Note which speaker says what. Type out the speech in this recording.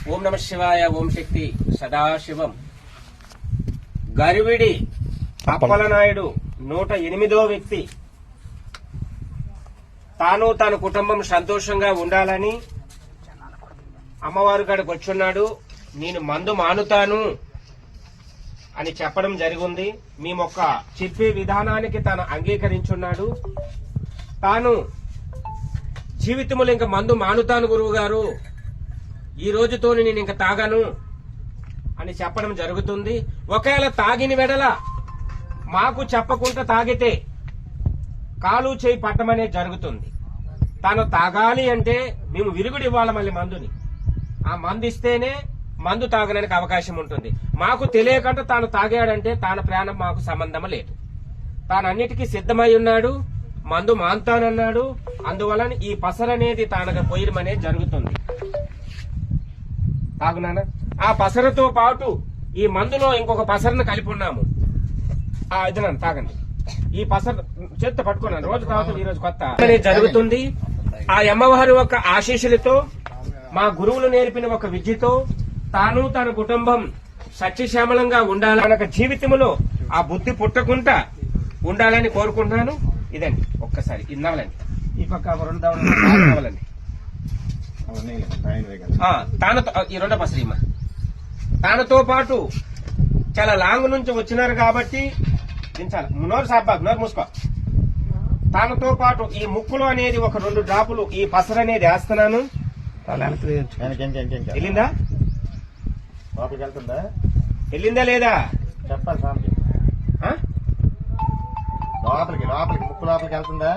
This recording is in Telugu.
Speaker 1: ఓం నమ శివాయ, ఓం శక్తి సదాశివం. గరివిడి అప్పలనాయుడు 108వ వ్యక్తి. తాను తన కుటుంబం సంతోషంగా ఉండాలని అమ్మవారి కాడికి వచ్చున్నాడు. నేను మందు మానుతాను అని చెప్పడం జరిగింది. మేమొక్క చెప్పే విధానానికి తాను అంగీకరించున్నాడు. తాను జీవితంలో ఇంకా మందు మానుతాను గురువు గారు, ఈ రోజుతో నేను ఇంకా తాగాను అని చెప్పడం జరుగుతుంది. ఒకవేళ తాగిన వెడల మాకు చెప్పకుండా తాగితే కాలు చేయి పట్టమనే జరుగుతుంది. తాను తాగాలి అంటే మేము విరుగుడు ఇవ్వాలి మళ్ళీ మందుని. ఆ మందు ఇస్తేనే మందు తాగడానికి అవకాశం ఉంటుంది. మాకు తెలియకుండా తాను తాగాడంటే తాన ప్రాణం మాకు సంబంధం లేదు. తాను అన్నిటికీ సిద్ధమై ఉన్నాడు, మందు మాంతానన్నాడు. అందువలన ఈ పసరనేది తానగా పోయడమనే జరుగుతుంది. తాగునానా? ఆ పసరతో పాటు ఈ మందులో ఇంకొక పసరను కలిపి ఉన్నాము. ఇది నన్ను తాగండి. ఈ పసర చేత్తో పట్టుకున్నాను, రోజు తాగుతుంది, ఈ రోజు కొత్త అనేది జరుగుతుంది. ఆ అమ్మవారి ఒక ఆశీస్సులతో, మా గురువులు నేర్పిన ఒక విద్యతో తాను తన కుటుంబం సత్యశ్యామలంగా ఉండాలని, తన జీవితంలో ఆ బుద్ధి పుట్టకుండా ఉండాలని కోరుకుంటున్నాను. ఇదండి, ఒక్కసారి ఇది నవలండి. ఈ పక్క 2 నవలండి. తానతో ఈ 2 పసరీమ తానతో పాటు చాలా లాంగ్ నుంచి వచ్చినారు కాబట్టి దించాలి. నోరు సాబాగ్, నోరు మూసుకో. తానతో పాటు ఈ ముక్కులో అనేది ఒక 2 డ్రాపులు ఈ పసర అనేది వేస్తున్నాను. వెళ్ళిందా? వెళ్ళిందా లేదా
Speaker 2: చెప్పాలి స్వామికి. లోపలికి ముక్కు లోపలికి వెళ్తుందా?